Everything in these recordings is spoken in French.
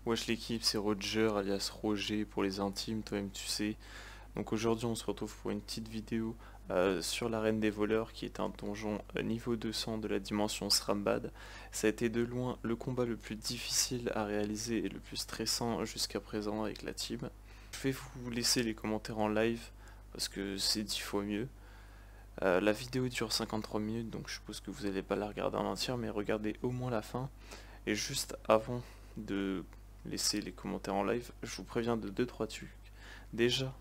Wesh l'équipe, c'est Roger alias Roger pour les intimes, toi-même tu sais. Donc aujourd'hui on se retrouve pour une petite vidéo sur l'arène des voleurs qui est un donjon niveau 200 de la dimension Srambad. Ça a été de loin le combat le plus difficile à réaliser et le plus stressant jusqu'à présent avec la team. Je vais vous laisser les commentaires en live parce que c'est 10 fois mieux. La vidéo dure 53 minutes donc je suppose que vous n'allez pas la regarder en entière mais regardez au moins la fin. Et juste avant de laisser les commentaires en live, je vous préviens de 2-3 trucs. Déjà,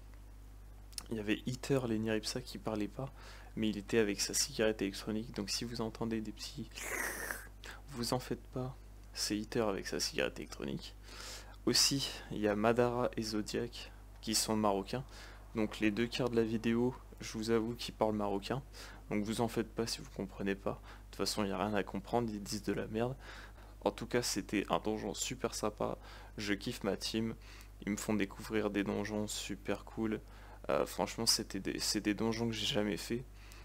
il y avait Hitter Leniripsa qui parlait pas, mais il était avec sa cigarette électronique, donc si vous entendez des petits... Vous en faites pas, c'est Hitter avec sa cigarette électronique. Aussi, il y a Madara et Zodiac qui sont marocains, donc les deux quarts de la vidéo, je vous avoue qu'ils parlent marocain, donc vous en faites pas si vous comprenez pas. De toute façon, il n'y a rien à comprendre, ils disent de la merde. En tout cas, c'était un donjon super sympa. Je kiffe ma team. Ils me font découvrir des donjons super cool. Franchement, c'est des donjons que j'ai jamais fait.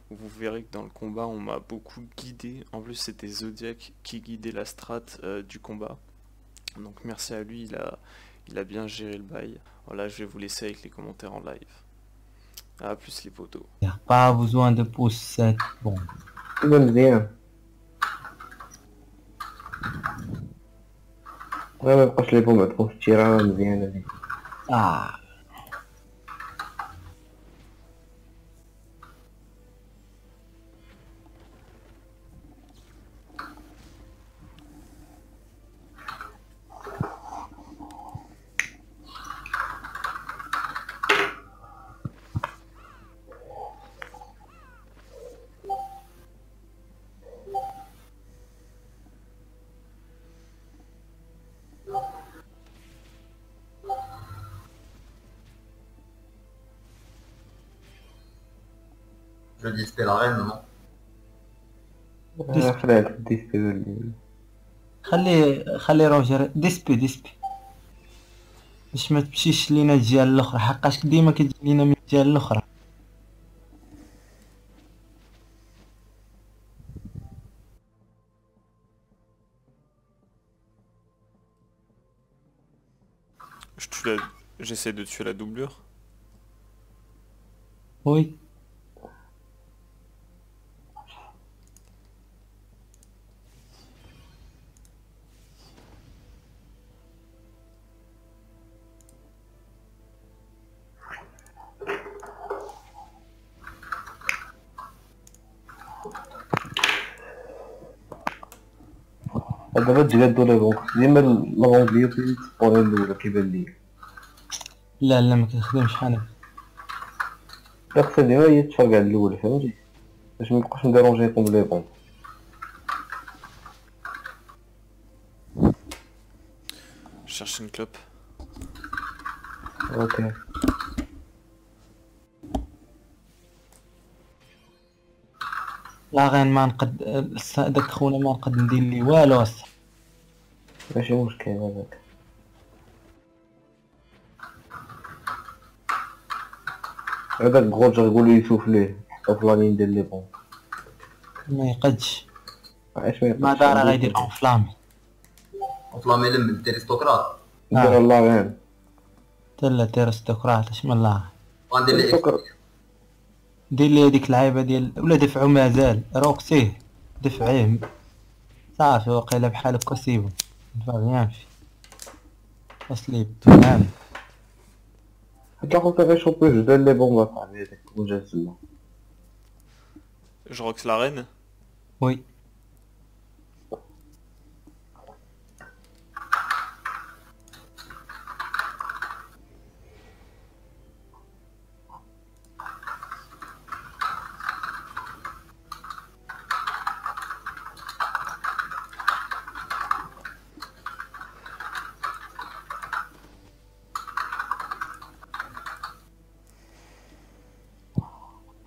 Vous verrez que dans le combat, on m'a beaucoup guidé. En plus, c'était Zodiac qui guidait la strat du combat. Donc merci à lui, il a bien géré le bail. Voilà, je vais vous laisser avec les commentaires en live. A plus les potos. Pas besoin de pousser. Bon. كده مزيان. ما يبقاش لي بوم تكون في التيران مزيانة دي. Ah. Je dispelle la reine, non? خليها تديسبي بالليل. خلي روجر ديسبي باش ما تمشيش لينا الجهه الاخرى، حقاش ديما كتجي لينا من الجهه الاخرى. J'essaie de tuer la doublure. وي دابا تجبدو لي بونك ديما لافون ديال البوري الاولى كيبان ليا. لا ما كنخدمش حنا. خاصها ديما هي تفرقع على الاول فهمتي باش ميبقاوش نديرونجيكم لي بون. Je cherche une clope. اوكي لا غير ما نقد داك خونا ما نقد ندير ليه والو الصح. ماشي مشكل هذاك. هذاك غوجر يقولو يشوف ليه حتى في لانين ديال لي بون. ما يقدش علاش ما ما دار غيدير انفلامي. Enflammer le terroriste. ندير الله غير تلا تيرستقراط اش من الله. وندير لي سكر. دير لي هذيك اللعيبه ديال ولا دفعو مازال روكسيه دفعيه صافي وقيله بحال هكا سيبو فاغيان في اسليب تمام. حتى خوك غير شوبي جوج ديال لي بون صاحبي هذاك وجا تما. Je rox la reine. وي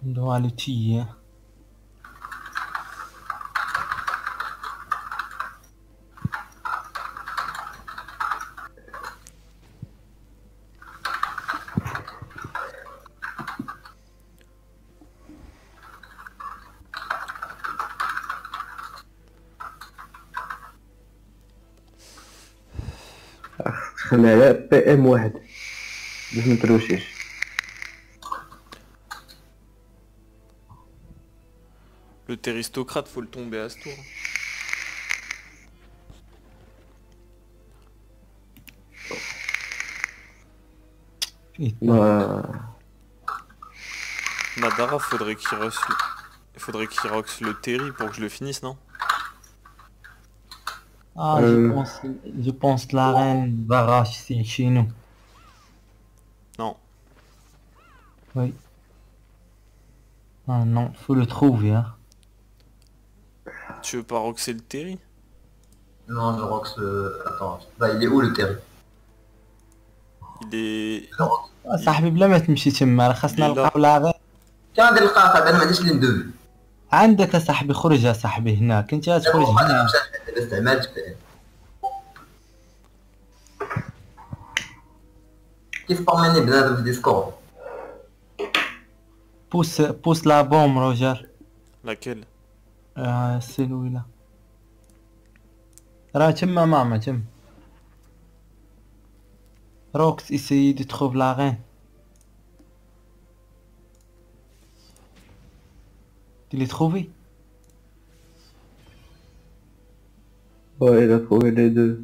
ندوى على تيه. خليها بي ام واحد باش متروشيش. Le terristocrate, faut le tomber à ce tour. ما Madara, faudrait qu'il roxe le Terry pour que je le finisse, non? Ah, je pense la reine Varash, c'est chez nous. Non. Oui. Ah non, faut le trouver, hein. Tu veux pas roxer le Terry? Non, je rox le... Attends. Bah, il est où le terry? Il est... صاحبي بلا ما تمشي تما راه خاصنا ليلى. نلقاو لا غير. كان ندير القاف هذا، انا ما عنديش لي ندوبي. عندك صاحبي خرج يا صاحبي هنا كنت تخرج هنا. استعمال جبال. كيف طمني بنادم في ديسكورد؟ بوس لا بوم روجر. Laquelle? السلويلة راه تما ماما تما. روكس essayez de trouver la reine. Tu l'as trouvé? Ouais, il a trouvé les deux.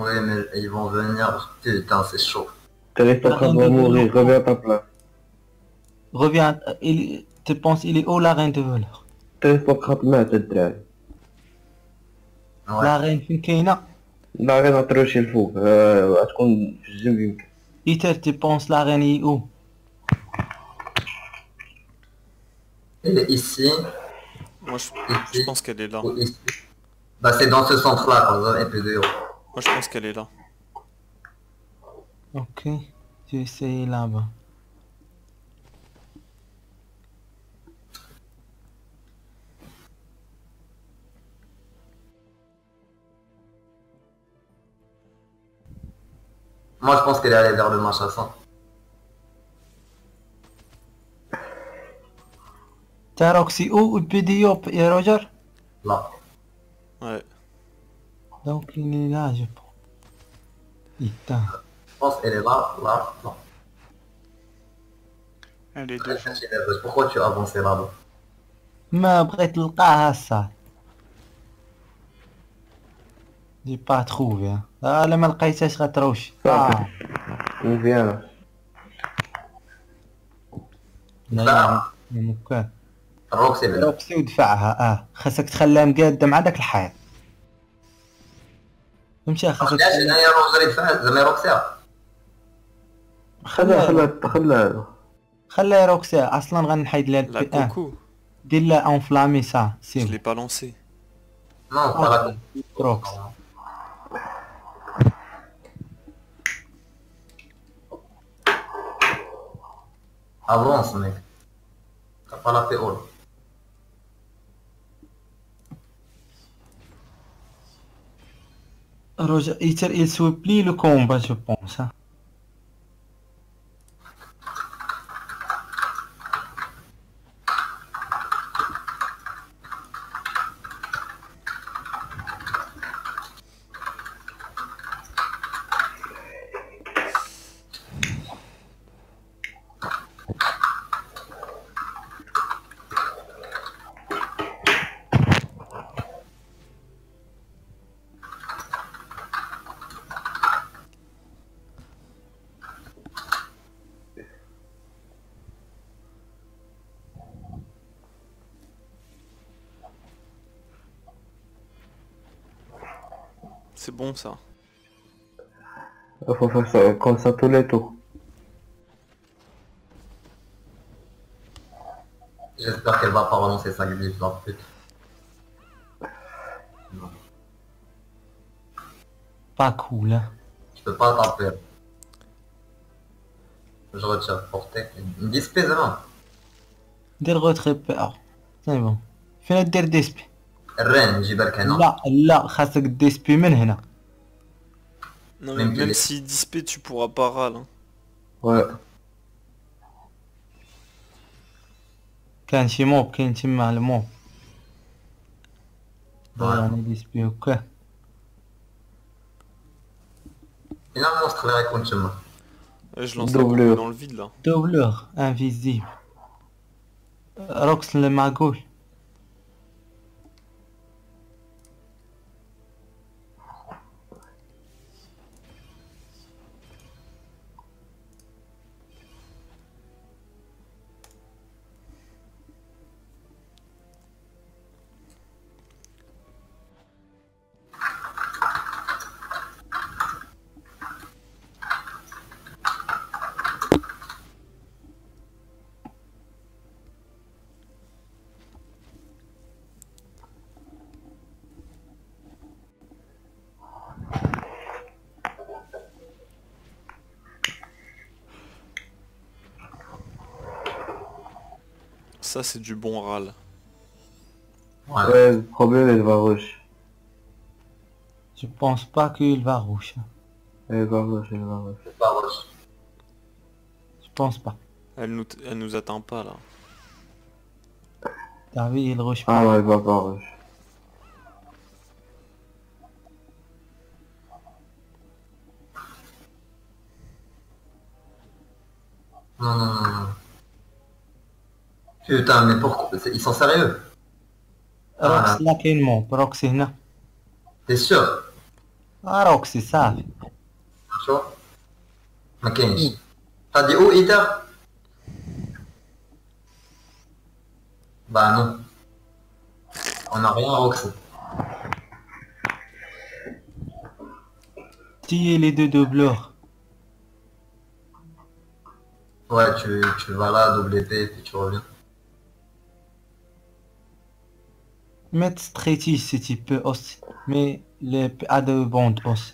Oui, mais ils vont venir. Putain, c'est chaud. Terristocrate va mourir, reviens à ta place. Reviens, tu penses il est où la reine de voleur? Terristocrate مات الدراري. La reine فين كاينة؟ لا غير نطروشي الفوق غتكون في الجنب يمكن. Peter, tu penses la reine est où? Elle est ici. Moi, je pense qu'elle est là. Ou ici. Bah, c'est dans ce centre-là, quand vous avez plus de héros. Moi, je pense qu'elle est là. Ok, j'ai essayé là-bas. Moi, je pense qu'elle est allée vers le Machassin. T'as Roxy où le PDO et Roger? Là. Ouais. Donc il est là, je pense. Putain. Je pense qu'elle est là, là, là. Elle est devant. Pourquoi tu as avancé là-bas? ما بغيت نلقاها الصاد. J'ai pas trouvé. لا ما لقيتهاش غتروش. On vient là. لا ممكن. الروكسي بالله. روكسي ودفعها خاصك تخليها مقادة مع داك الحيط. فهمتي خاصك علاش هنايا روزري دفعت زعما روكسيها؟ خلها خليها روكسي اصلا غنحيد لها La البي ان. coco, دير لها اونفلامي سا je سي l'ai pas lancé. Non, pas la روكس. Avance, mec. T'as pas la PO. Roger, il se plie le combat, je pense. Hein. C'est bon ça. faut faire ça comme ça tous les tours. J'espère qu'elle va pas relancer sa glitch dans le truc. Non. Pas cool. Hein. Je peux pas taper. Je retire portée. Une dispé زعما. دير retrait PA. C'est bon. فين دير ديسبي؟ الرين نجيبها لك هنا. لا خاصك ديسبي من هنا. Non mais même si dispé tu pourras pas râle. Hein. Ouais. كان شي موب كاين تما الموب. Ouais. انا ديسبي هكا. كاين المونستر اللي غيكون تما. Je lance la Doublure. combo dans le vide là. Doubleur invisible. Rox le magouille. Ça c'est du bon râle. Ouais. Ouais, le problème, elle va rush. Je pense pas qu'il va rouge. Elle va rush, elle va rush. C'est pas rush. Je pense pas. Elle nous atteint pas là. T'as vu, il rouge Ah pas. non, elle va pas rush. Non, non, non, non. Putain, mais pourquoi? Ils sont sérieux? روكس لا كاين موب. روكس هنا. T'es sûr? روكسي صافي. شو؟ ما كاينش. T'as dit où, Ether? Bah non. On n'a rien, Rox. Tiens les deux doubleurs. Ouais, tu vas là, double épée, puis tu reviens. Mettre stratégie si tu peux aussi. Mais les a de bande aussi.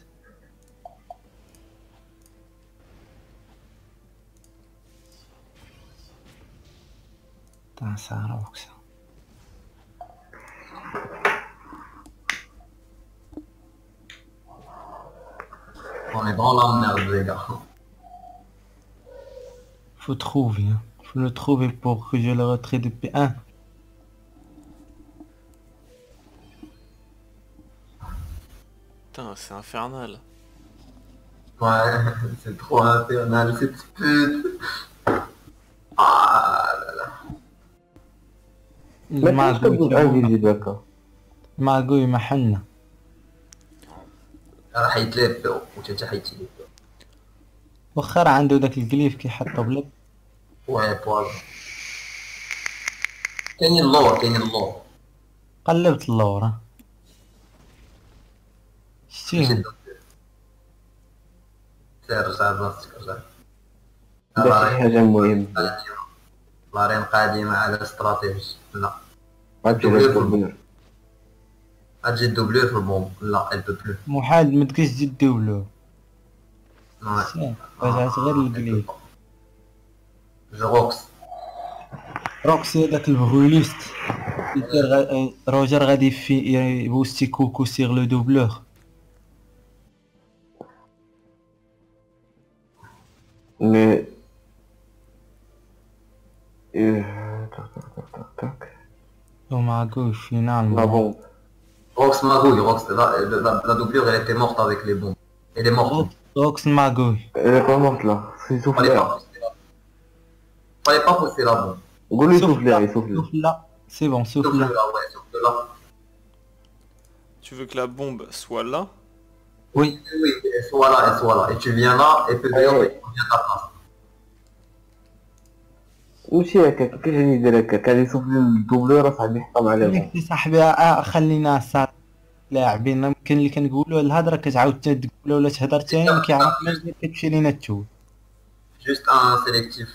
Putain, ça Rox. On est dans la merde, les gars. Faut trouver. Hein. Faut le trouver pour que je le retrait de P1. Putain, c'est infernal. Ouais, c'est trop infernal, cette pute. Ah là là. ما كاينش كنقول انفيزيبل هكا. الماغوي محنا. راح يتلاب وانت حيتي. وخر عنده داك الجليف كيحطو بلا. Ouais, poison. كاين اللور، كاين اللور. قلبت اللور ها. شتيهم. سير رجع بلاصتك رجع. داك شي حاجة مهمة. لارين قادمة على استراتيجي. لا. غتجي الدوبلور. غتجي الدوبلور في البوم. لا، elle peut plus. محال ما تقيش تجي الدولو. Ouais. رجعت غير الجليف. Je rox. روكسي هذاك البغوليست. روجر غادي في يبوستي كوكو سيغ لو دوبلور. مي تاك وماغوي فينال. لا بومب. Rox magouille, Rox. La doublure, elle était morte avec les bombes. Elle est morte. روكس ماغوي. Elle est pas morte là. C'est soufflé. Fallait pas pousser la bombe. قول لي soufflé, soufflé. Souffle là. C'est bon, souffle Souffle là. là, ouais, souffle là. Tu veux que la bombe soit là? Oui. Oui, elle soit là, elle soit là. Et tu viens là, et puis d'ailleurs, Ouais. tu viens à ta place. وشي هكا كيفاش غادي يدير هكا كان يصوفلي الدوبلور اصاحبي يحطم عليه. لك صاحبي خلينا صار لاعبين يمكن اللي كنقولوا الهضره كتعاود تقولها ولا تهضر ثاني ما كيعرف ما كتمشي لينا تشوف. Juste un sélectif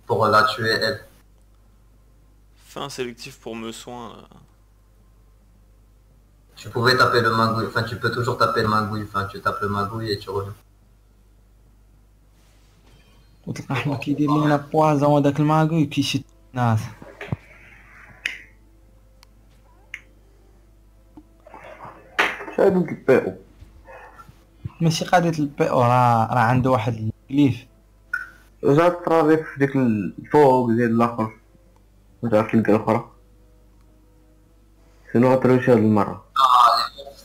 pour la tuer, elle. Fais un sélectif pour me soin là. Tu pouvais taper le magouille, enfin tu peux toujours taper le magouille, enfin tu tapes le magouille et tu reviens. وتلقى حنا كيدير لينا بوازون وداك الماغوي كيشد الناس. شادو كيبيعو. ماشي قضيه البي او راه عنده واحد الكليف. رجعت ترافي في ديك الفوق ديال الاخر. رجعت تلقى الاخرى. شنو غتروشي هاد المرة؟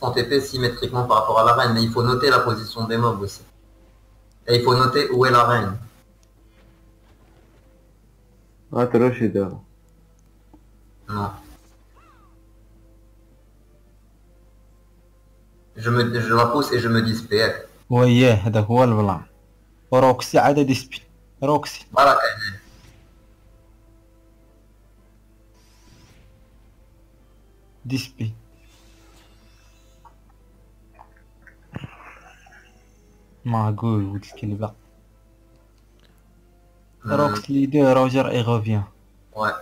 son TP symétriquement par rapport à la reine, mais il faut noter la position des mobs aussi. Et il faut noter où est la reine. غتروشي دابا. Non. Je la pousse et je me dis PF. وياه هذاك هو البلان. وروكسي عاد ديسبي. روكسي Voilà. ديسبي. معقول ولد الكلبة. روكس ليدر روجر اي غوفيان. Ouais.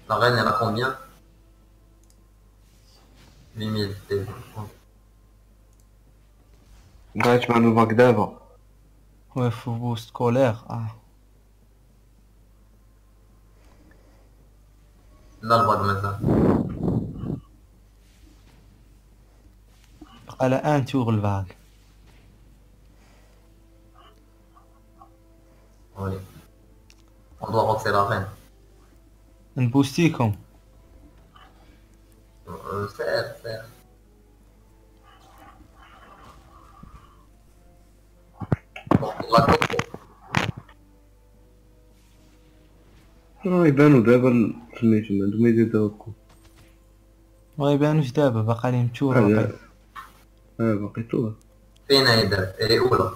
La reine, elle a combien? 8000 PV. بغيت مع نوفاك دابا. وفو بوست كولير لا الباق مازال. بقى لا ان تور الفاغ. Oui. On doit roxer la reine. نبوستيكم. Faire. Bon, la coco. راه يبانو دابا سميتو عندهم يديرو. ويبانوش دابا باقا ليهم تور باقي. باقي تو. فين هيدا؟ Elle est où là?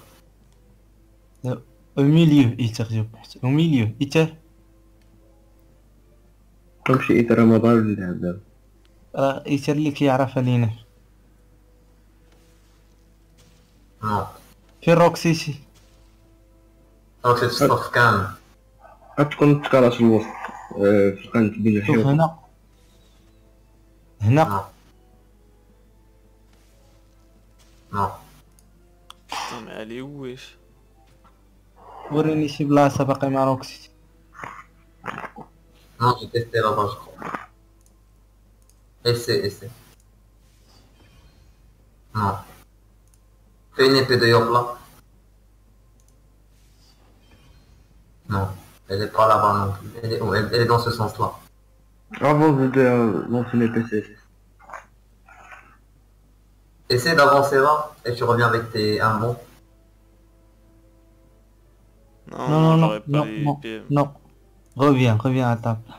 Au milieu, Iter, je pense. Au milieu, Iter. كنمشي إيتا رمضان اللي لعب دابا. إيتر اللي كيعرف علينا. Non. فين روكسيتي؟ روكسي في الصف كامل. غتكون تكالاش الوسط في القنت بين شوف الحيوط. هنا. Non. Putain, mais elle est où, wesh? وريني شي بلاصة باقي مع روكسيتي. Non, j'ai testé là-bas, je crois. Essaie. Non. Fais une épée de Yop là. Non. Elle est pas là-bas non plus. Elle est dans ce sens-là. Avance de l'ancien PC. Essaie d'avancer là et tu reviens avec un bon. Non, j'aurais pas les PM. Non. Reviens à table.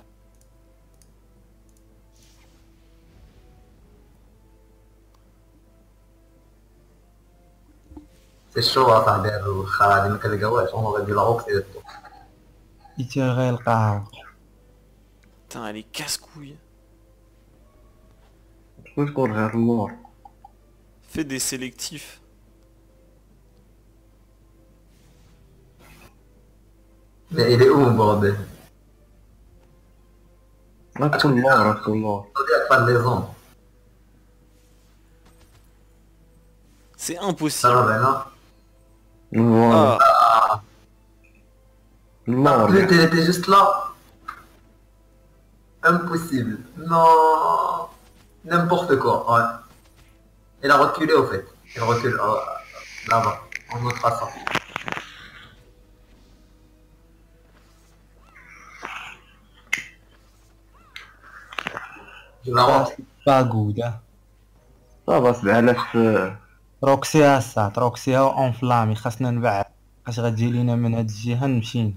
C'est chaud à faire le Khalad, mais quel gars, on aurait dû la roxer et tout. إيتر غيلقاها. Putain, elle est casse-couille. تكون غير المور. Fais des sélectifs. Mais il est où mon bordel? غتكون مور. Il n'y a pas de maison. C'est Ça impossible. va maintenant? المور. Ah, المور. Elle était juste là. Impossible. Non. N'importe quoi, ouais. Elle a reculé au fait. Elle recule là-bas. On notera ça. Je la rentre. باغودا. صافا 7000 روكسيها الساط روكسيها اونفلامي خاصنا نبعد. باش غتجي لينا من هاد الجهة نمشينا.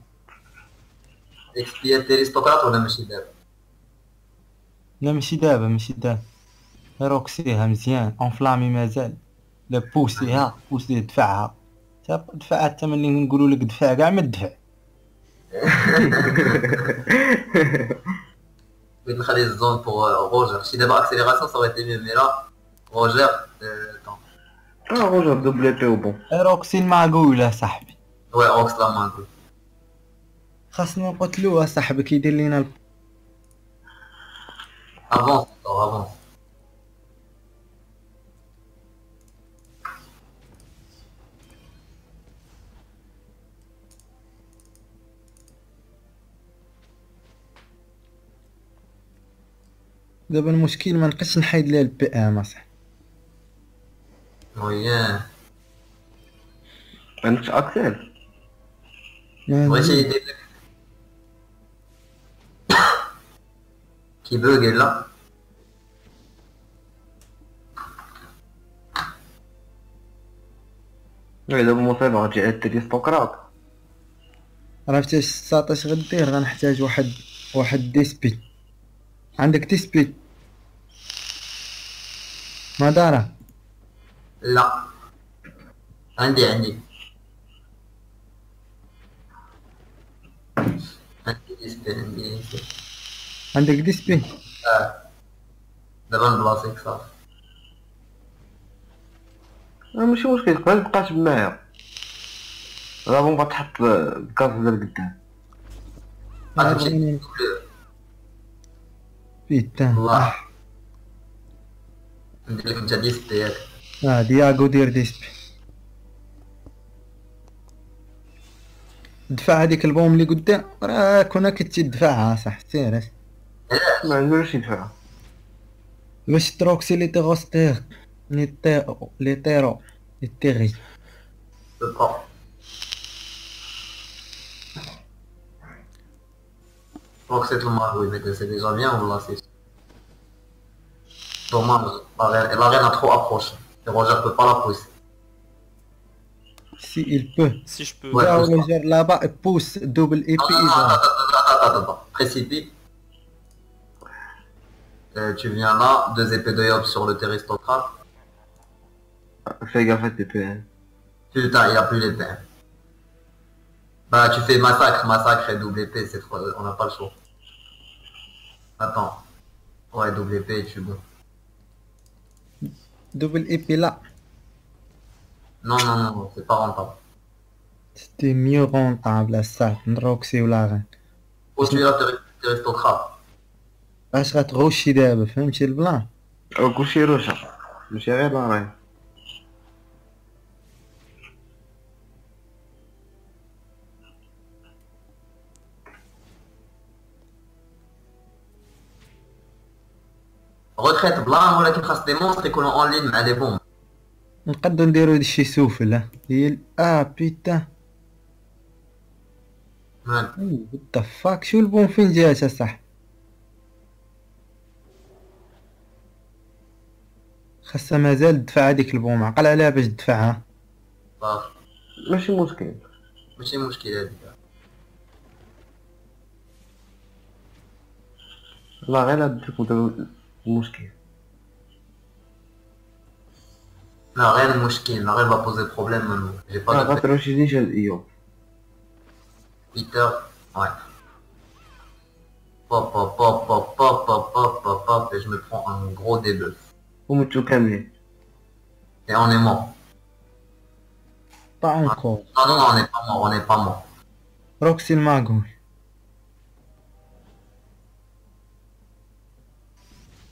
Expier l'aristocrate ولا ماشي دابا؟ لا ماشي دابا. روكسيها مزيان اونفلامي مازال. لا بوسي دفعها. دفعها حتى ملي نقولوا لك دفع كاع ما تدفع. بغيت نخلي الزون pour Roger. Si d'abord accélération ça aurait été mieux, mais là, Roger, attends. روجر دوبليتي وبون. روكسي المعقولة صاحبي. Ouais, Rox la main. خاصنا نقتلوها صاحبي كيدير لينا Avance, avance. دابا المشكل ما نقدش نحيد ليها البي ام اصاحبي. Moyen. عندك اكسل. بغيتي يدير qui bug est là. إلا بالمصيبة غتجي عاد الارستقراط. عرفتي اش 19 غدير؟ غنحتاج واحد ديسبي. عندك ديسبي مدارة؟ لا عندي عندي عندي عندك ديسبي؟ دابا نبلاصيك صافي. ماشي مشكل، تقدر تبقى تمايا. دابا نبغى تحط الكاز ديال قدام. غتمشي بيتان. الله ندير لك انت ديسك ياك. دياغو دير ديسبي. دفع هذيك البوم اللي قدام، راه كنا كتدفعها صح. سير ما عندوش يدفع. باش تروكسي لي تيغوستير لي تيرو لي تيغي. با روكسيت الماغوي mais c'est déjà bien on l'a c'est dommage la reine a trop approché et Roger peut pas la pousser. Si il peut. Si je peux. Ouais. Là où le gère là-bas, il pousse double épée. Attends, précipite. Tu viens là, 2 épées de Yob sur le terroristocrate. Fais gaffe à tes PN. Putain, il a plus l'épée. Bah tu fais massacre et double épée, c'est trop... on n'a pas le choix. Attends. Ouais, double épée, tu bon. Double épée là. Non, c'est pas rentable. C'était mieux rentable ça. Roxy ou la reine. Faut tuer la terroristocrate. اش غتغوشي دابا؟ فهمتي البلان؟ كلشي روشة، ماشي غير لا راهي. Retraite blanc ولكن خاص دي مونستر يكونوا اون لين مع لي بوم. نقدروا نديرو شي سوفل. هي بيتان. مال وات فاك، شو البوم فين جات صح؟ خاصها مازال تدفع هذيك البوم. عقل عليها باش تدفعها. صافي ماشي مشكل. ماشي مشكل هذيك. لا غير هاد المشكل. لا غير المشكل، لا غير va poser problème maintenant. J'ai pas de غتروشي ديجا اليوم. Peter, ouais. Pop, et je me prends un gros debuff. ومتو كاملين. Et on est mort. با انكور. Non, on n'est pas mort, on n'est pas mort. روكسي الماغول.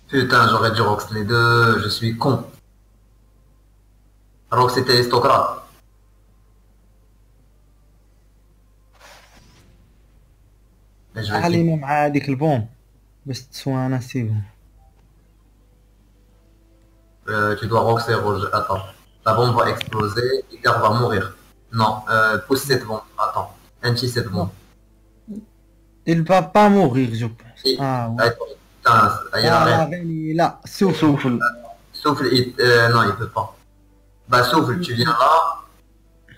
Putain, j'aurais dû Rox les deux, je suis con. Rox était aristocrate. Mais je vais علينا مع هذيك البوم باش تسوانا سيبو. tu dois Roxer, Roger. Attends. La bombe va exploser, Icar va mourir. Non, pousse cette bombe. Attends. Anti cette bombe. Il va pas mourir je pense. Et- Ouais. Putain, il y a لا rien. غني لا سوفل. سوفل. Souffle, non, il peut pas. Bah, souffle, tu viens là.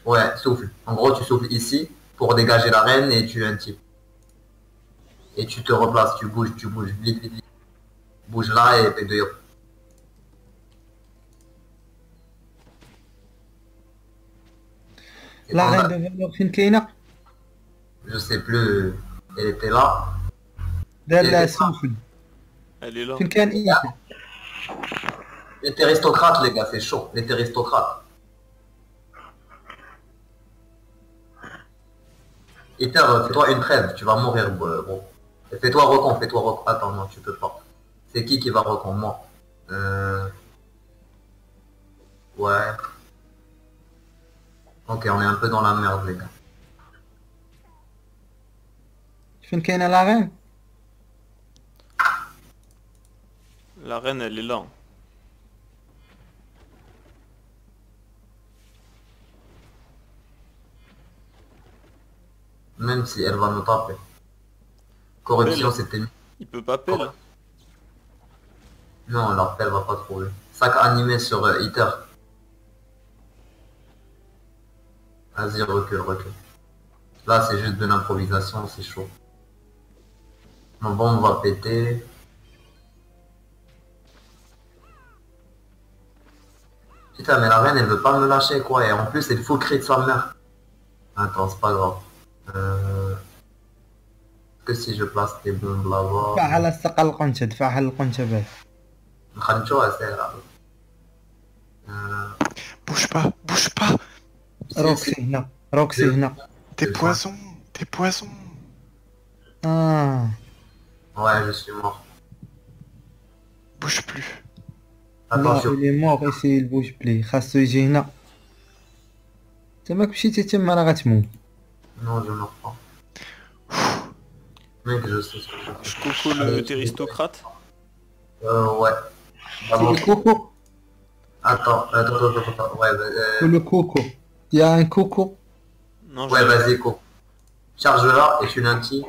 Ouais, souffle. En gros, tu souffles ici pour dégager la reine et tu un type. Et tu te replaces, tu bouges, vite. Bouge là et fais deux. Et لا pendant- غير دابا فين كاينه؟ Je sais plus, elle était là. دار لها سوفل. Elle est là. فين كان ايه؟ Les aristocrates, les gars, c'est chaud. Les aristocrates. Ether, fais-toi une trêve, tu vas mourir, gros. Et fais-toi recon. Attends, non, tu peux pas. C'est qui va recon? Moi. Ouais. Ok, on est un peu dans la merde, les gars. فين كاينه لا غير؟ La reine, elle est là. Même si elle va nous taper. Corruption, Pelle. c'était... Il peut pas pelle. Non, leur pelle, elle va pas trouver. Sac animé sur Ether. Il peut pas pelle. Sac animé sur Ether. Il va pas mourir je pense. Ouais, souffle. Souffle, non, il peut pas. Bah, souffle, tu viens là. Ouais, souffle. En gros, tu souffles ici pour dégager la reine et tu un type. Et tu te replaces, tu bouges, vite. Bouge là et fais deux. Ah Vas-y, recule, recule. Là, c'est juste de l'improvisation, c'est chaud. Bon, on va péter. Putain, mais la reine, elle veut pas me lâcher, quoi. Et en plus, elle faut cri de sa mère. Attends, c'est pas grave. Que si je place des bombes là-bas... دفعها على الساق القنشة دفعها للقنشة باش. نخرجوها سهلة. Bouge pas, bouge pas. روكسي هنا روكسي هنا. Des poisons, des poisons. Ouais, je suis mort. Bouge plus. Attention. il est mort essayي البوش بلي خاصو يجي هنا. انت ماك مشيتي تما راه غتموت. Non, je meurs pas. Mec, je sais ce que je fais. Je coco le terristocrate. Ouais. C'est D'abord, le coco. attends. Ouais, C'est le coco. Il y a un coco. Non, ouais, vas-y, go. Charge-la et tu l'anti.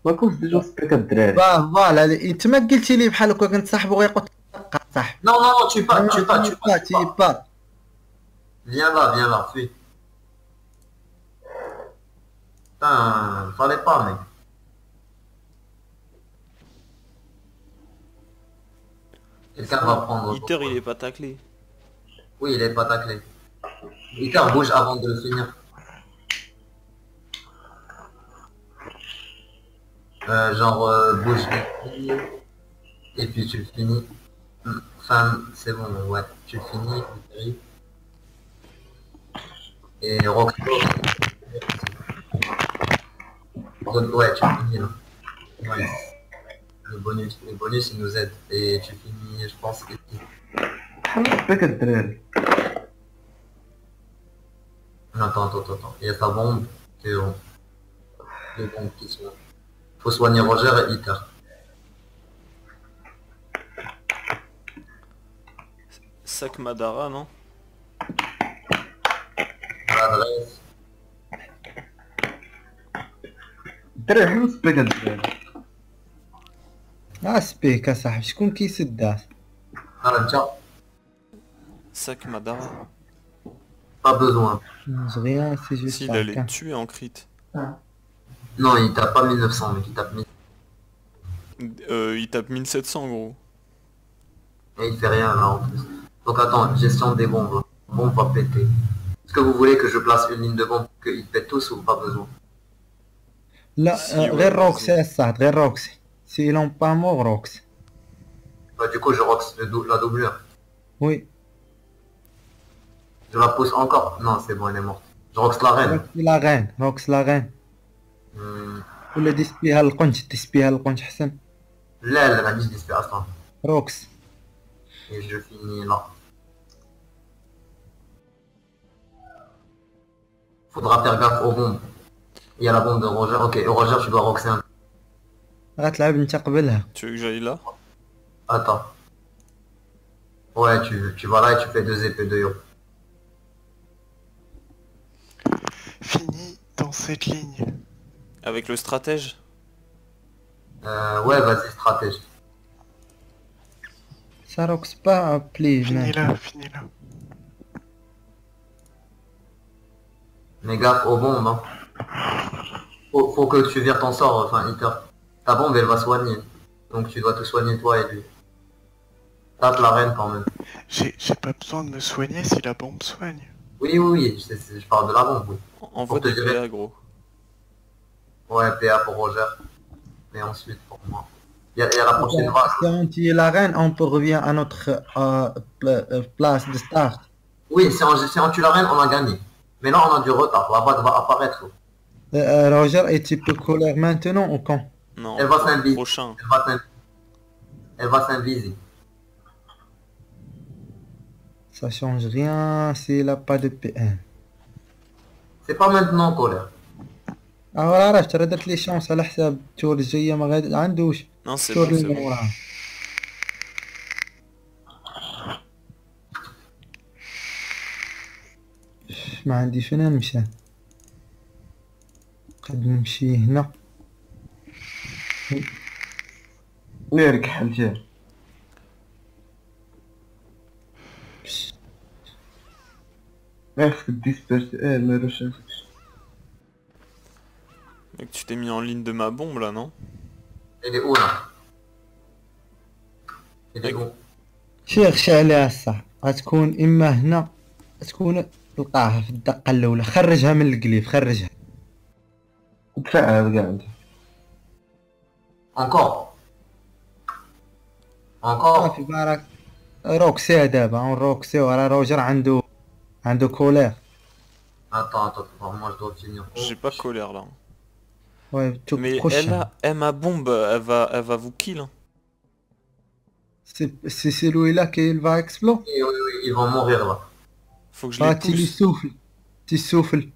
ما كنت ديجا سبيك الدراري. فوالا تما قلتي لي بحال هكا كنت صاحبو غيقول صح. Non, tue pas. تي با. Viens là, fuis. Putain, fallait pas, mec. Quelqu'un va prendre... Hitter, il est pas taclé. Oui, il est pas taclé. Iter, bouge avant de le finir. Bouge et puis tu le finis. Enfin, c'est bon, ouais, tu le finis. Et Rock. Ouais, tu finis là. Ouais. Le bonus il nous aide. Et tu finis, je pense, ici. بحال سبيك الدراري. Attends. Il y a sa bombe. C'est bon. Deux bombes qui sont... Faut soigner Roger et Iter. Sac Madara, non? L'adresse. الدراري حلو سبيك الدراري. سبيك اصاحبي شكون كيسدها؟ Tiens, Sac Madara. pas besoin. rien c'est juste S'il allait tuer en crit. Non, il tape pas 1900, mec, il tape 1000. Il tape 1700 gros. Et il fait rien là en plus. Donc attends, gestion des bombes. Là. Bombe va péter. Est-ce que vous voulez que je place une ligne de bombe qu'ils pètent tous ou pas besoin? لا غير روكسي الصاد غير روكسي سيلون با مور روكسي. Bah du coup je rox la doublure. Oui. Je la pousse encore. Non, c'est bon, elle est morte. Je rox la reine. روكس لا غين ولا ديس بيها القنش حسن. لا ما ديش بيها اصلا. روكس. Et je finis là. Faudra faire gaffe aux bombes. Il y a la bombe de Roger. Ok, Roger, tu dois roxer un. غتلعب انت قبلها. Tu veux que j'aille là? Attends. Ouais, tu vas là et tu fais 2 épées de yo. Finis dans cette ligne. Avec le stratège? Ouais, vas-y, stratège. Ça rox pas please. Finis là. Mais gaffe aux bombes, hein. Faut que tu vires ton sort, enfin, Iter. Ta bombe, elle va soigner. Donc tu dois te soigner toi et lui. Tape la reine quand même. J'ai pas besoin de me soigner si la bombe soigne. Oui, je parle de la bombe, oui. Envoie te des dire- PA gros. Ouais, PA pour Roger. Et ensuite pour moi. Il y a la prochaine vague. Si on tue la reine, on peut revenir à notre place de start. Oui, si on tue la reine, on a gagné. Mais là, on a du retard. La vague va apparaître. Roger, et tu peux courir maintenant ou quand? Non, Elle va s'inviter. prochain. Elle va s'inviser. Ça change rien s'il a pas de PN. C'est pas maintenant, colère. ولا عرفت راه درت لي شونس على حساب التور الجايه ما غادي عندوش Non, c'est التور bon, c'est اللي bon. موراها. ما عندي فين نمشي. قد نمشي هنا. نيرك حل Est-ce que disperser mes recherches? Mec, tu t'es mis en ligne de ma bombe là, non? Il est où là? Il est où? شيخ عليها الصح غتكون اما هنا تكون تلقاها في الدقة الاولى خرجها من القليب خرجها تفعل قاعد. Encore? Encore? صافي بارك روكسي دابا روكسي ورا روجر عنده كولير Attends, moi je dois finir. J'ai pas colère là. وي Mais ma bombe, elle va vous kill. Hein. سي celui-là qui va exploser. Oui, ils vont mourir là. Faut que je les Tu lui pousse. souffles. Tu souffles.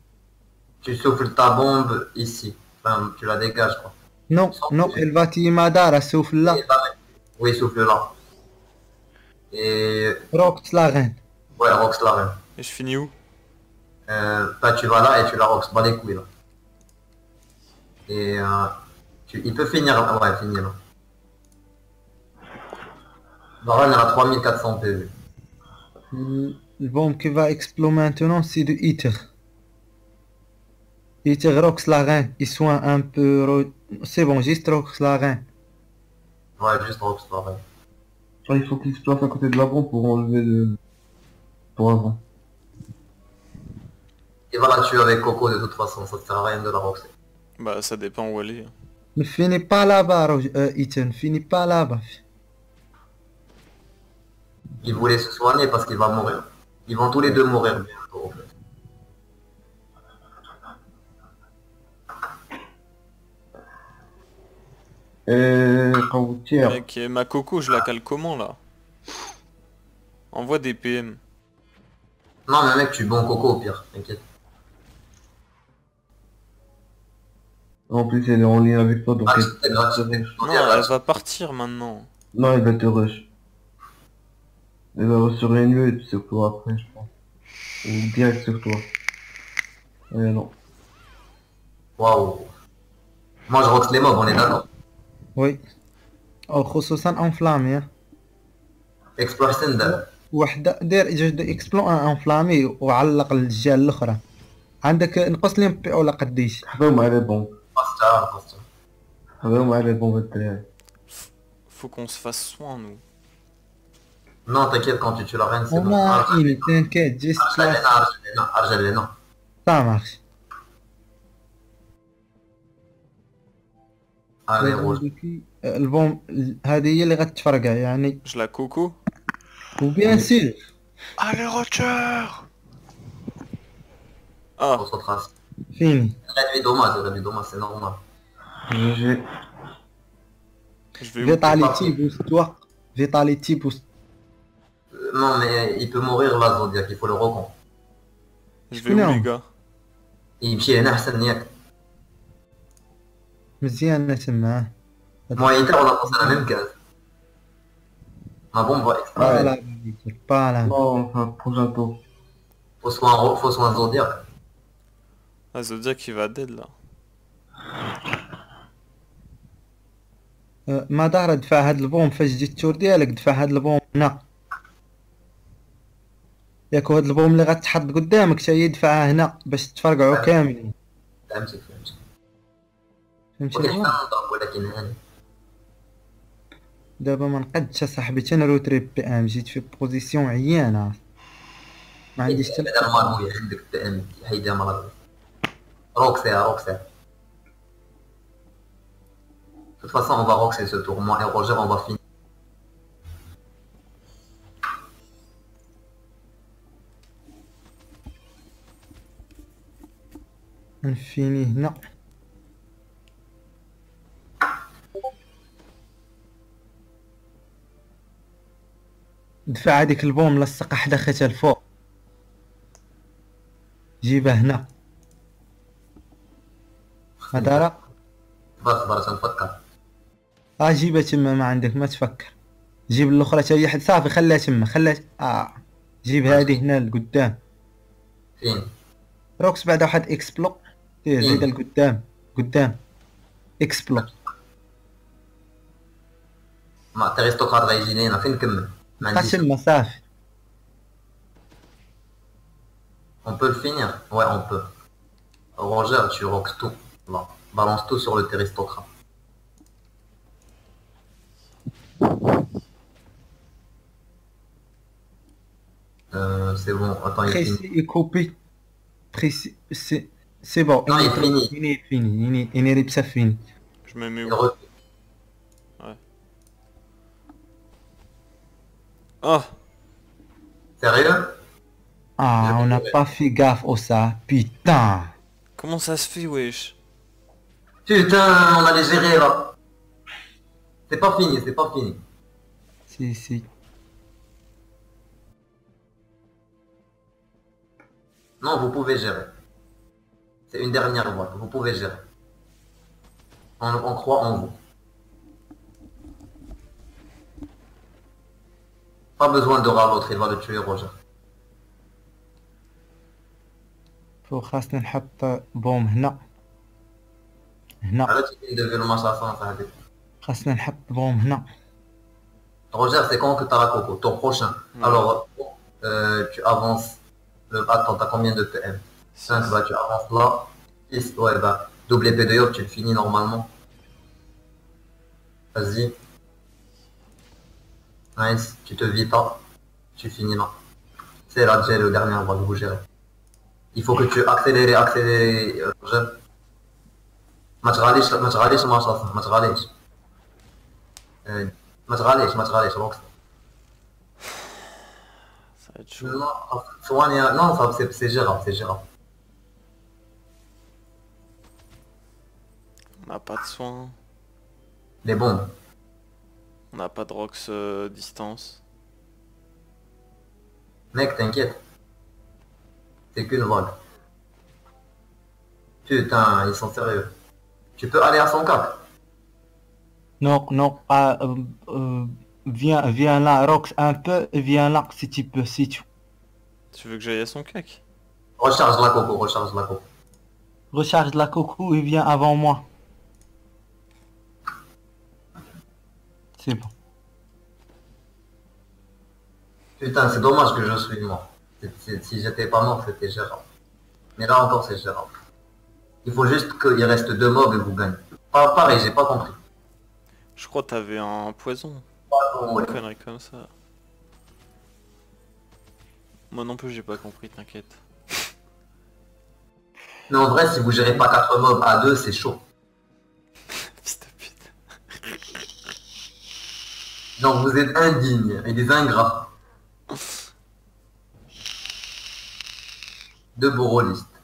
Tu souffles ta bombe ici. Enfin, tu la dégages quoi. Non, non, elle va t'y madara, souffle là. Oui, souffle là. Et... Rox la reine. Ouais, Rox la reine. Et je finis où? Bah, tu vas là et tu la Rox, bas les couilles là. Et il peut finir, ouais, finir là. Baron elle a 3400 PV. Le bombe qui va exploser maintenant, c'est de Ether. Ether Rox la reine. Il soigne un peu. C'est bon, juste Rox la reine. Ouais, juste Rox la reine. Il faut qu'il se place à côté de la bombe pour enlever le... pour avant. Il va la tuer avec Coco de toute façon, ça sert à rien de la Roxer. Bah ça dépend où elle est. Ne finis pas là-bas, Ether. Ne finis pas là-bas. Il voulait se soigner parce qu'il va mourir. Ils vont tous les deux mourir bientôt en fait. قوتيها. Mec, ma coco, je la cale comment là? Envoie des PM. Non mais mec, tu bon Coco au pire, t'inquiète. En plus elle est en lien avec toi donc Gratuité, gratuité. Non, elle va partir maintenant. non il va te rush. Elle va sur une lieu et sur toi après je pense. Ou direct sur toi. Non. Waouh. Moi je rox les mobs, on est d'accord. Oui. أو خصوصا enflammé. Explore Sender. وحدة دير جوج اكسبلو ان انفلامي وعلق الجهة الاخرى. عندك نقص لي بي ولا قديش؟ حضروا معايا لي بومب. Pasta. حضروا معايا لي بومب الدراري. Faut qu'on se fasse soin nous. Non, t'inquiète, quand tu tues la reine, c'est bon. وما إلي تنكيت جيست Argelena. Ça marche. Allez, rouge. البوم هذه هي اللي غتفرقع يعني. Je la coco? وبيان سير. Allez, Roger! Ah, On se retrace. فيني. Réduit dommage, c'est normal. GG. je vais où? فيتاليتي بوست وقت. فيتاليتي بوست. Non, mais il peut mourir là, Zodiac, il faut le recon. Je vais où Non. les gars? يمشي هنا أحسن ياك. مزيانة تما. Moi et Ita, on a pensé à la même case. Ma bombe va exploser. بالا بالا. Non, enfin prochain tour. Faut soit un Zodiac. Ah, Zodiac il va dead là. ما دار دفع هاد البوم فاش جيت التور ديالك دفع هاد البوم هنا. ياك هاد البوم اللي غتحط قدامك حتى هي يدفعها هنا باش تفرقعوا كاملين. فهمتك. فهمتي ولكن البوم؟ نضرب ولكن هاني. دابا ما نقدش اصاحبي تنروتري بي ام جيت في بوزيسيون عيانه ما عنديش حتى بدل ما نقول عندك PM هيدا مرض. Roxer. De toute façon, on va roxer ce tour. Moi et Roger, on va finir. نفيني هنا. دفع هذيك البوم لصقها حدا خيتها الفوق. جيبها هنا. هذا راه بس نفكر. جيبها تما ما عندك ما تفكر. جيب الاخرى حتى هي حد صافي خليها تما خليها جيب هذه هنا لقدام. فين؟ روكس بعد واحد اكسبلو دير زيد قدام اكسبلو. ما تاريستوقراط غيجي لينا فين نكمل؟ ما عنديش. تما صافي. On peut le finir? Ouais, on peut. Roger, tu rocks tout. Là. Balance tout sur le Théristocrate. C'est bon. Attends, il Précis finit. et coupé. Précis, c'est bon. Non, il finit. Il est fini. Il est ça fini. Je me mets Il où? re- Oh! Sérieux? Ah, on n'a pas fait gaffe au ça. Putain. Comment ça se fait, wesh? Putain, on allait gérer là. C'est pas fini, c'est pas fini. Si. Non, vous pouvez gérer. C'est une dernière voie, vous pouvez gérer. On croit en vous. Pas besoin de rat l'autre, il va le tuer, Roger. فو خاصنا نحط بوم هنا. Alors tu viens de lever le match à 100, ça a été. خاصنا نحط بوم هنا. Roger, c'est quand que t'as la coco? Ton prochain. Ouais. Alors, tu avances. Attends, t'as combien de PM? 5, bah tu avances là. 6, ouais, bah, double épée de Yob, tu le finis normalement. Vas-y. Nice, tu te vis pas. Tu finis là. C'est là, j'ai le dernier, on va vous gérer. Il faut que tu accélères, Roger. ما تغاليش الماتش ما تغاليش. ما تغاليش روكس. Ça va être chaud. Non, Soania, non, c'est gérable, c'est gérable. On n'a pas de soins. Les bombes. On n'a pas de rox distance. Mec, t'inquiète. C'est qu'une vague. Putain, ils sont sérieux. Tu peux aller à son cap. Non, viens là, Rox un peu, viens là si tu peux, si tu. Tu veux que j'aille à son cac? Recharge la coco, recharge la coco. Recharge la coco et viens avant moi. C'est bon. Putain, c'est dommage que je suis mort. Si j'étais pas mort, c'était gérable. Mais là encore, c'est gérable. Il faut juste qu'il reste 2 mobs et vous gagnez. Pareil, j'ai pas compris. Je crois que t'avais un poison. Ouais. Une connerie comme ça. Moi non plus j'ai pas compris, t'inquiète. Mais en vrai, si vous gérez pas 4 mobs à 2, c'est chaud. Fils de pute. Genre, vous êtes indignes et des ingrats. De beaux rôlistes.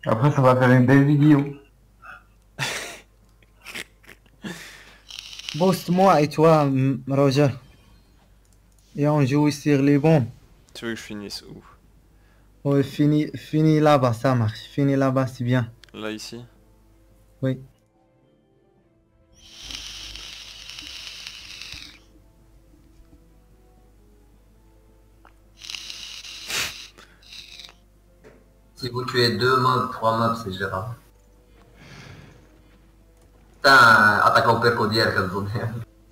Après, ça va faire une belle vidéo. Boost moi et toi, Roger. Et on joue sur les bombes. Tu veux que je finisse où? Ouais, fini là-bas, ça marche. Fini là-bas, c'est bien. Là ici? Oui. Si vous tuez 2 mobs, 3 mobs, c'est gérable. Putain, attaque au perco d'hier, qu'elle vous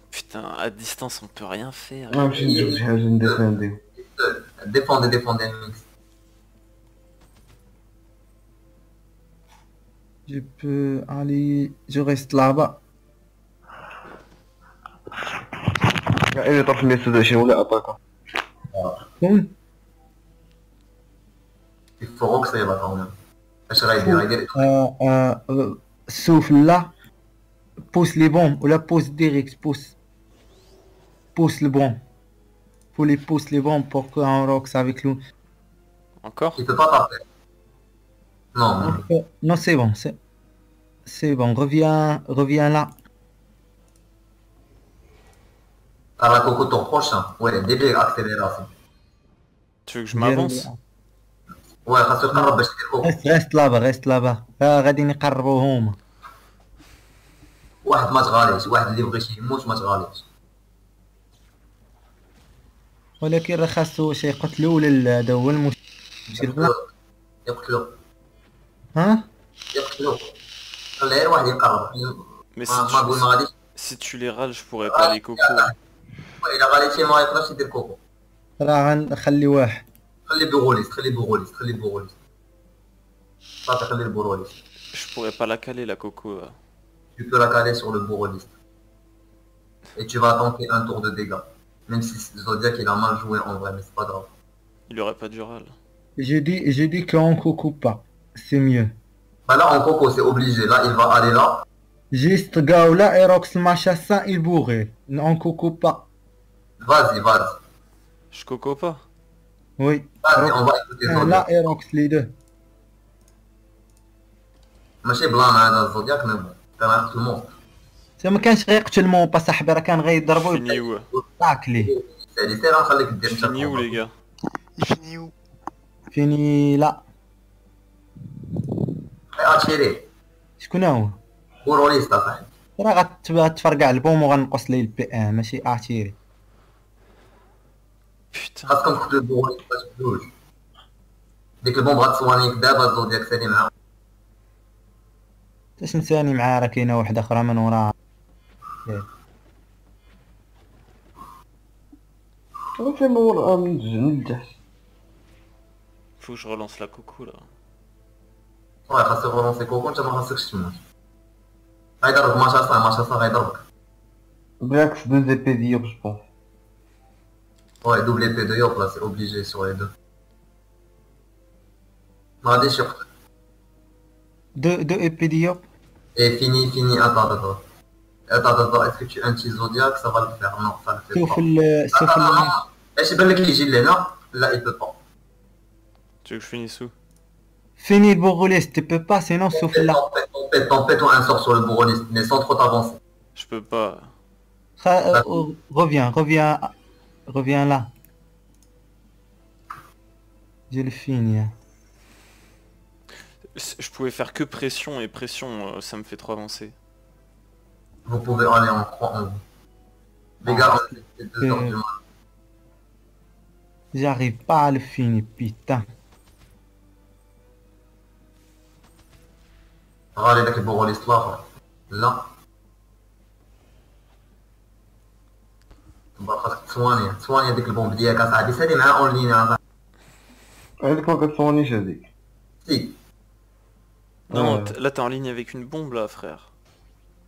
Putain, à distance on peut rien faire. Ah, باش ندير شي حاجة نديفانديو. Défendez, mix. Je peux aller. Je reste là-bas. إلا طرف الناس شي ولا أتاكا. Cool. Il faut roxer là quand même. اش غايدير Souffle là. Pousse les bombes. Ou la pousse direct. Pousse le bombe. Faut les pousse les bombes pour qu'on roxe avec nous. Encore? Il peut pas taper. Non, Non, c'est bon. C'est bon. Reviens là. t'as la coco ton prochain. Ouais, début accélération. Tu veux que je m'avance? Ouais, خاصو يقرب باش تدير كوكو. Reste là-bas. غادي نقربوا هما. واحد ما تغاليش، واحد اللي بغيتي يموت ما تغاليش. ولكن راه خاصو شي يقتلو ولا هذا هو المشكل. يقتلو ها؟ يقتلو. خلي غير واحد يقرب. Mais ما نقول ما غاديش. si tu les râles, je pourrais pas les coco. إلا غاليتي ما يقدرش يدير كوكو. راه غنخلي واحد. خلي بوروليست خلي بوروليست خلي بوروليست. صافي خلي البوروليست. Je pourrais pas la caler la coco. Tu peux la caler sur le bourroliste. Et tu vas tenter un tour de dégâts. Même si Zodiac il a mal joué en vrai, mais c'est pas grave. Il aurait pas du râle. Je dis qu'on coupe pas. C'est mieux. Bah là en coco c'est obligé, là il va aller là. Juste Gaola et Rox Machassa il bourré. On coupe pas. Vas-y, vas-y. Je coco pas. Oui. Vas-y, on va écouter Là Zodiac. et Rox les deux. ماشي بلان هذا Zodiac mais bon. كان عارف المونستر. ما كانش غيقتل مون با صاحبي راه كان غيضربو Fini où يطاك ليه. سالي سير غنخليك دير Fini où les gars? Il finit où? فيني لا. اتشيري شكون هو؟ بوروليست اصاحبي. راه غتفرقع البوم وغنقص ليه البي ان ماشي اتيري. Putain. خاصكم تقتلوا البوروليست باش تبدوش. ديك البومب غتسوانيك دابا Zodiac سالي معاه. باش نساني معاه راه كاينه واحده اخرى من وراها. صافي نور من تحت. Faut que je relance la coco là. واه خاصك غولونسي كوكو انت ما خاصكش تموت. غيضربك ماشا غيضربك. بالعكس دو زي بي ديوب جو بونس. Ouais, double épée de Yop là, c'est obligé sur les deux. Non, des sur. دو ايبي ديوب. Et fini, attends. Attends, est-ce que tu anti-Zodiac, ça va le faire? Non, ça le fait شوف pas. شوف Attends, ايش يبان لك اللي يجي لهنا؟ لا, il peut pas. Tu veux que je finisse où? فيني البوغوليست tu peux pas sinon sauf là. Tempête ou un sort sur le bourroliste, mais sans trop t'avancer. Je peux pas. Reviens là. Je le finis. Hein. Je pouvais faire que pression et pression, ça me fait trop avancer. Vous pouvez aller en croix en vous. Les gars, c'est 2 heures du matin. J'arrive pas à le finir, putain. غالي داك البوغوليست الاخر. لا. تبقى خاصك تصواني هذيك البومب ديالك اصاحبي سالي معاه اون لين اصاحبي. هذيك ما كتصونيش هذيك. سي. Non, là t'es en ligne avec une bombe là, frère.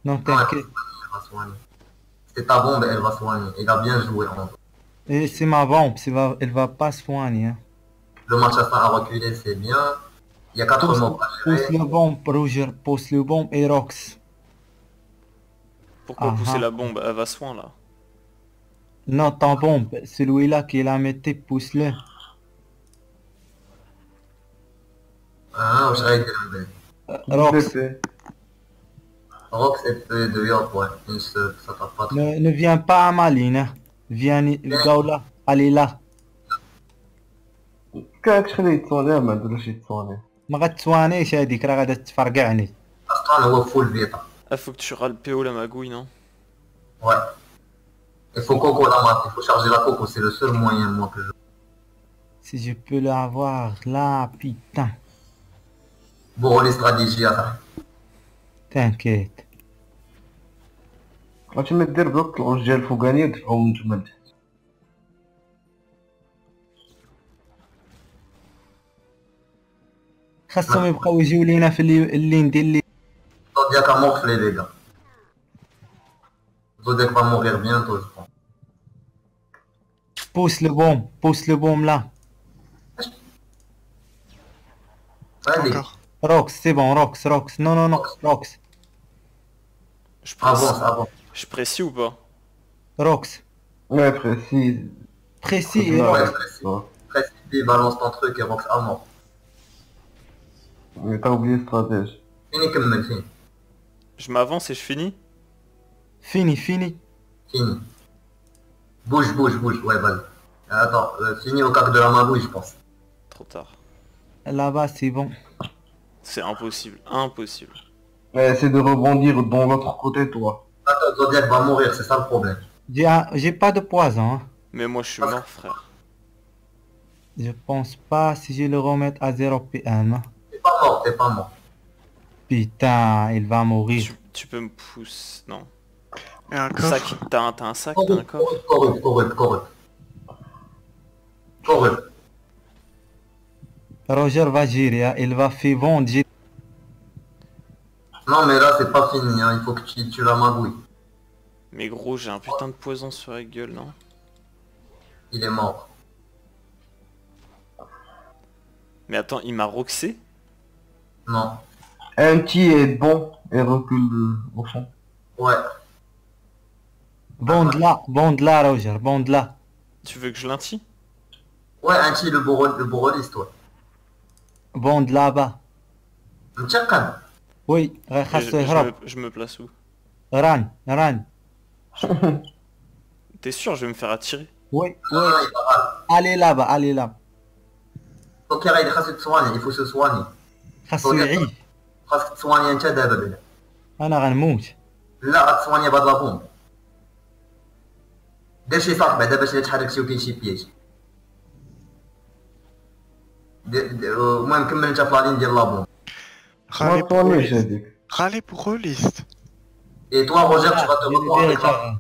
Non, t'inquiète. Elle va soigner. C'est ta bombe, elle va soigner. Il a bien joué en vrai. Et c'est ma bombe, elle va pas soigner. Hein. Le match à 5 à reculer, c'est bien. Il y a 4 mobs à Pousse gérer. le bombe, Roger, pousse le bombe et Rox. Pourquoi Ah, pousser ah. la bombe? Elle va soin là. Non, ton bombe, celui-là qui l'a mis, pousse-le. Ah, واش غايدير من بعد؟ Rox, Rox épée de Yop, ouais. Une seule, ça tape pas trop. ne viens pas à ma ligne. Hein. Viens, Gaola, allez là. كاع تخليه يتصوني ما نديروش يتصوني. ما غتسوانيش هذيك راه غادا تفرقعني. Astral هو full bêta. Ah, faut que tu râles PO la magouille, non? Ouais. Il faut Coco la mater, il faut charger la Coco, c'est le seul moyen moi que je... Si je peux l'avoir là, putain. Bon, les stratégies à ça. T'inquiète. غادي ما دير بلوك طلعوا الجهه الفوقانيه ودفعوا من تما لتحت. خاصهم يبقاو يجيو لينا في اللين ديال اللي Zodiac a morflé les gars. Zodiac va mourir bientôt je pense. pousse le bombe là. Allez, Encore. Rox, c'est bon, Rox. Non, Rox. Je précise, avance. je précise ou pas? Rox. Ouais précis. Précis et Ouais, Rox. ouais. Précipité, balance ton truc et Rox à mort. Mais t'as oublié le stratège. Fini comme fini. Je m'avance et je finis? Fini. Fini. Bouge, ouais vas-y. Attends, fini au cac de la magouille je pense. Trop tard. Là-bas, c'est bon. C'est impossible. Mais essaie de rebondir dans l'autre côté toi. Attends, Zodiac va mourir, c'est ça le problème. J'ai pas de poison. Hein. Mais moi je suis mort, frère. Je pense pas si je le remets à 0 PM. hein. T'es pas mort. Putain, il va mourir. Tu peux me pousser... Non. Et un Sac, coffre. t'as un sac, t'as un coffre? Corrupt. Roger va gérer, hein, il va faire vendre. Non, mais là, c'est pas fini, hein. Il faut que tu la magouilles. Mais gros, j'ai un putain de poison sur la gueule, non? Il est mort. Mais attends, il m'a roxé? Non. Un petit est bon et recule au fond. Ouais. Bond là, Roger, bond là. Tu veux que je l'intille? Ouais, un petit le bourreliste, ouais. Bond là-bas. Mtchakkan. Oui, Et خاصو يهرب. je me place où? ران ران. T'es sûr, je vais me faire attirer? Oui, Non, oui. non, il va mal. Allez là-bas, allez là. Ok, là, il faut se soigner, il faut se soigner. خاصو يعيش. خاصك تسواني انت دابا بلا. انا غنموت. لا غتسواني بهاد لابومب. دير شي صاحب بعدا باش الا تحركتي وكاين شي بياج. المهم كمل انت في لالين ديال لابومب. ما طوليش هذيك. Râler pour eux, liste. Et toi Roger tu vas te reprendre avec la...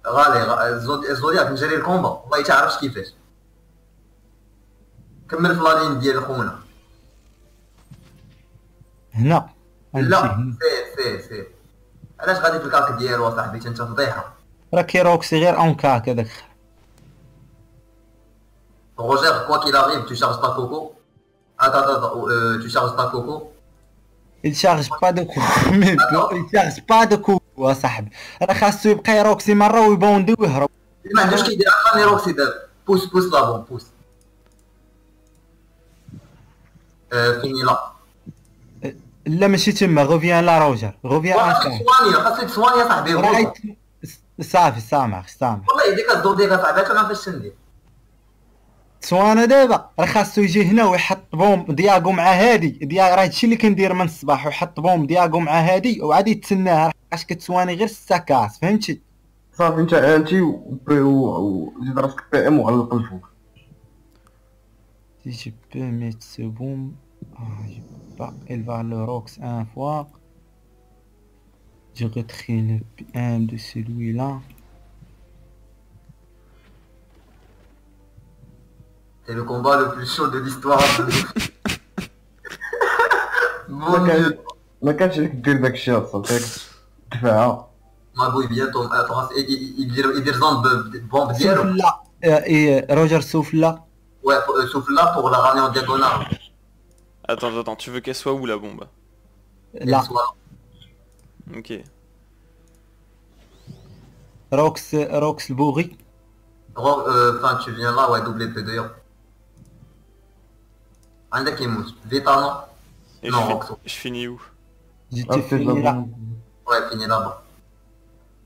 غالي الزودياك نجري الكومبا والله تعرفش كيفاش. كمل في لالين ديال خونا. هنا. لا سير علاش غادي في الكاك ديالو اصاحبي انت فضيحه. راه كيروكسي غير اون كاك هذاك. Roger, quoi qu'il arrive, tu charges ta coco. Attends, tu charges ta coco. Il charge pas de coup. Il charge pas de coup اصاحبي. راه خاصو يبقى يروكسي مره ويبوندي ويهرب. ما عندوش كيدير عقلني روكسي دابا. بوس لابون بوس. فيني لا. لا ماشي تما غوفيان لا روجر غوفيان خاصك تصواني يا صاحبي. صافي سامح والله ديك الزوديك اصاحبي انا فاش ندير. سوانا دابا راه خاصو يجي هنا ويحط بوم دياغو مع هادي راه هادشي اللي كندير من الصباح ويحط بوم دياغو مع هادي وعادي يتسناها راه كتسواني غير 6 كاس فهمتي. صافي انت انتي وزيد راسك بي ام وعلق الفوق. Si je peux mettre ce boom, je peux pas, elle va le rox un fois. Je retire le PM de celui-là. C'est le combat le plus chaud de l'histoire. Mon dieu. ما كانش لك دير داكشي اصاحبي دفعها. Magouille bientôt. Attends, il ressemble bombe Souffle diéro. là, et Roger souffle là. Ouais, souffle là pour la ramener en diagonale. Attends, tu veux qu'elle soit où la bombe? Là, Soit... Ok. Rox le bourri. Enfin, tu viens là, ouais, double épée d'ailleurs. عندك يموت فيتا Et non je, Roxo. je finis où? Je Ah, te c'est finis là. Ouais, fini là-bas.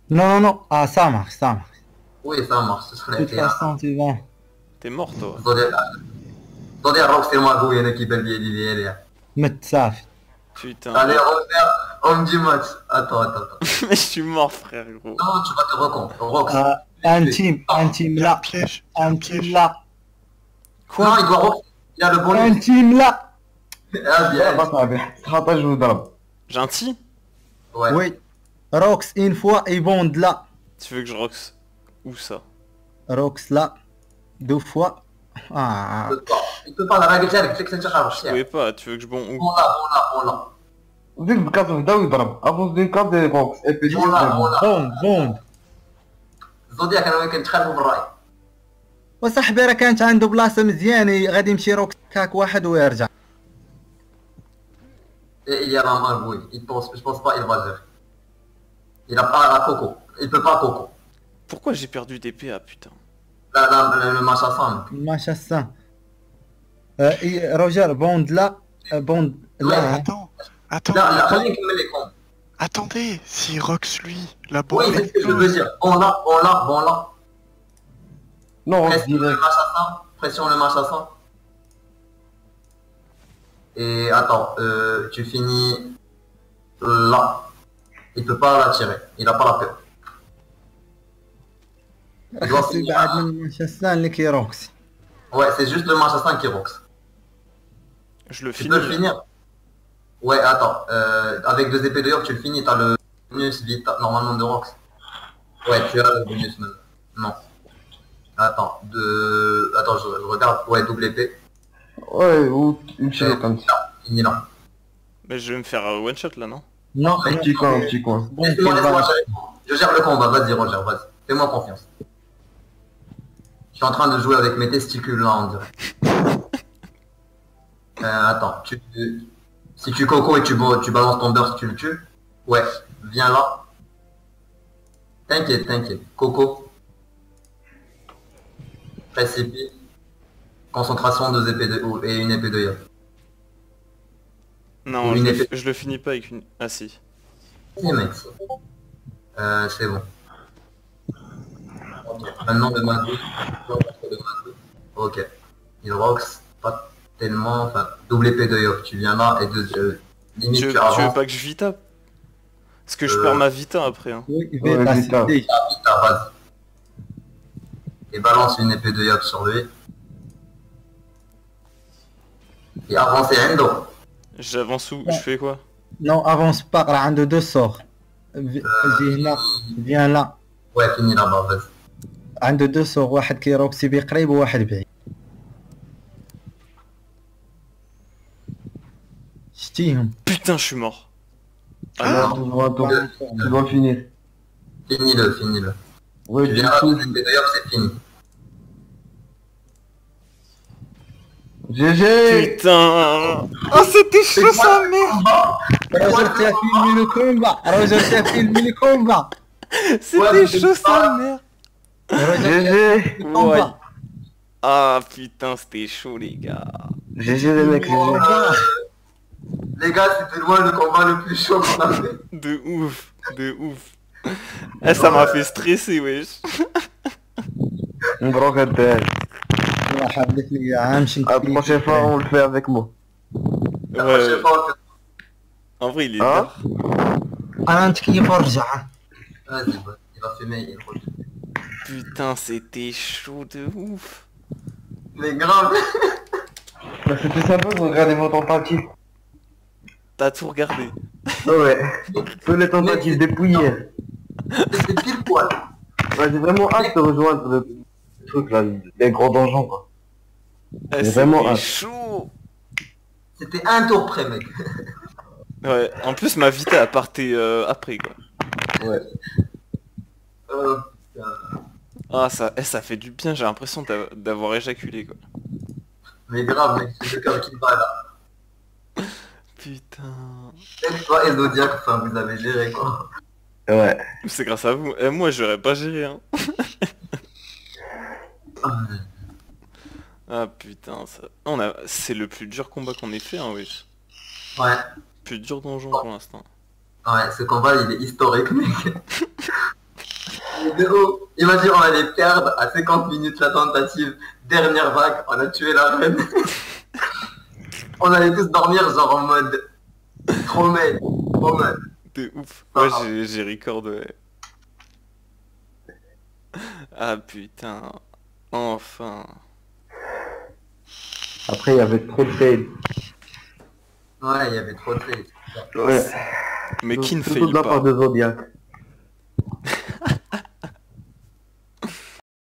Non, ah ça marche. Oui, ça marche, ce De serait toute façon, tu vas. T'es mort toi? Donnez Rox et Magouille, il y en a qui belle vieille derrière. مت صافي. Putain. Allez, on me dit match. Attends. Mais je suis mort frère gros. Non, tu vas te recompte. Rox. Un team là, Piège. un team là, Non, il doit Rox. Il a le bon un team là. Ah bien. صافي تخاطج وضرب. Gentil? Ouais. Oui. Rox une fois et bond là. Tu veux que je rox où ça? Rox là. 2 fois. Ah. Il peut pas la règle تاعك فيك انت خارج Je الشارع. pouvais pas, tu veux que je bon où? Bon là. زيد بكاط بدا ويضرب افونس دين كاب دي بوكس اي بي Bon là. بوند. زودياك انا وين كنتخالفوا بالراي. وصاحبي راه كانت عنده بلاصه مزيانه غادي يمشي روكس كاك واحد ويرجع. Et il y a la Magouille. Je pense pas il va gérer. Il a pas la coco. Il peut pas coco. Pourquoi j'ai perdu des PA putain? Le match à 5. ماشي السان. روجر بوند لا بوند لا. Attends. Là, خليني نكمل les comptes. Attendez, si Rox lui, la bombe. Oui, c'est ce que je veux dire. Bon là. نو Pression le ديريكت. match à 100. Pression le match à 100. Et attends, tu finis là. Il peut pas la tirer. Il a pas la peur. خاصو يبعد من مانشستر اللي كيروكسي. Ouais, c'est juste le match à 5 qui rox. Je le Tu finis. peux le finir. Ouais, attends. Avec 2 épées de York, tu le finis. T'as le bonus vita normalement de rox. Ouais, tu as le bonus maintenant. Non. Attends, je regarde. Ouais, double épée. Ouais, ou une chose comme ça. Fini là. Mais je vais me faire one shot là, non? Non, Un petit coin, un petit coin. bon, Laisse-moi, quel laisse-moi va- gérer. Je gère le combat, vas-y Roger, vas-y. Fais-moi confiance. Je suis en train de jouer avec mes testicules là, on dirait. Attends, si tu coco et tu balances ton burst, tu le tues. Ouais, viens là. T'inquiète, t'inquiète. Coco. Précipite. Concentration, 2 épées et une épée de yop. Non, Une épée. je le finis pas avec une... Ah si. Si mec. C'est bon. Maintenant de ma Ok. Hydrox, pas tellement. Enfin, double épée de yop. Tu viens là et limite Tu tu veux avances. pas que je vita? Parce que je perds ma vita après. Hein. Oui, Ouais, Vita, Vita. c'était- Ta base. Et balance une épée de yop sur lui. Et avancez Endo. J'avance où? Je fais quoi? Non, avance pas, راه عنده 2 sorts. Viens là, viens là. Ouais, fini là-bas, vas-y. عنده 2 sorts، واحد كيروكسي بقريب وواحد بعيد. شتيهم. Putain, je suis mort. Ah, toujours un tour. Tu dois finir. Finis-le, finis-le. Ouais, Tu du viens là, coup. double épée de yop, c'est fini. GG. Putain. Oh, c'était chaud sa mère. روجر تا فيلمي لو كومبا، روجر تا فيلمي لو كومبا. C'était chaud sa mère. روجر GG. Ouais. Ah putain, c'était chaud les gars. GG les mecs, GG. Les gars, c'était loin le combat le plus chaud qu'on a fait. De ouf, de ouf. Eh, ça m'a fait stresser, wesh. Gros RTL. الله حبيت لي عامشي. La prochaine fois, on le fait avec moi. La prochaine Ouais, fois, on le fait. en vrai, il est Hein? tard. انا نتكيف ورجع. Vas-y, bah, il va fumer, il revient. Putain, c'était chaud de ouf. Mais grave. Bah, c'était sympa de regarder vos tentatives. T'as tout regardé. Ouais. Toutes les tentatives dépouillées. C'était pile poil. Ouais, j'ai vraiment hâte de rejoindre le truc là, les gros donjons quoi. Eh, Mais vraiment c'était hâte. chaud. C'était un tour près, mec. Ouais, en plus ma vita a parté après quoi. Ouais. Euh, Ah ça, ça fait du bien, j'ai l'impression d'avoir éjaculé quoi. mais grave, mec, c'est le cœur qui bat là. Putain. Et toi et Zodiac, enfin, vous avez géré quoi. Ouais. C'est grâce à vous. Et moi j'aurais pas géré hein. Ah putain, ça... c'est le plus dur combat qu'on ait fait hein wesh. Ouais. Plus dur donjon pour l'instant. Ouais, ce combat, il est historique, mec. Mais de haut. Imagine, on allait perdre à 50 minutes la tentative. Dernière vague, on a tué la reine. On allait tous dormir genre en mode... Trop mal. Trop mal. De ouf. Ouais, Ah. j'ai record ouais. Ah putain. Enfin. Après il y avait trop de fail. Ouais, il y avait trop de faits. Ouais. Mais qui ne Surtout fail de la pas. part de Zodiac.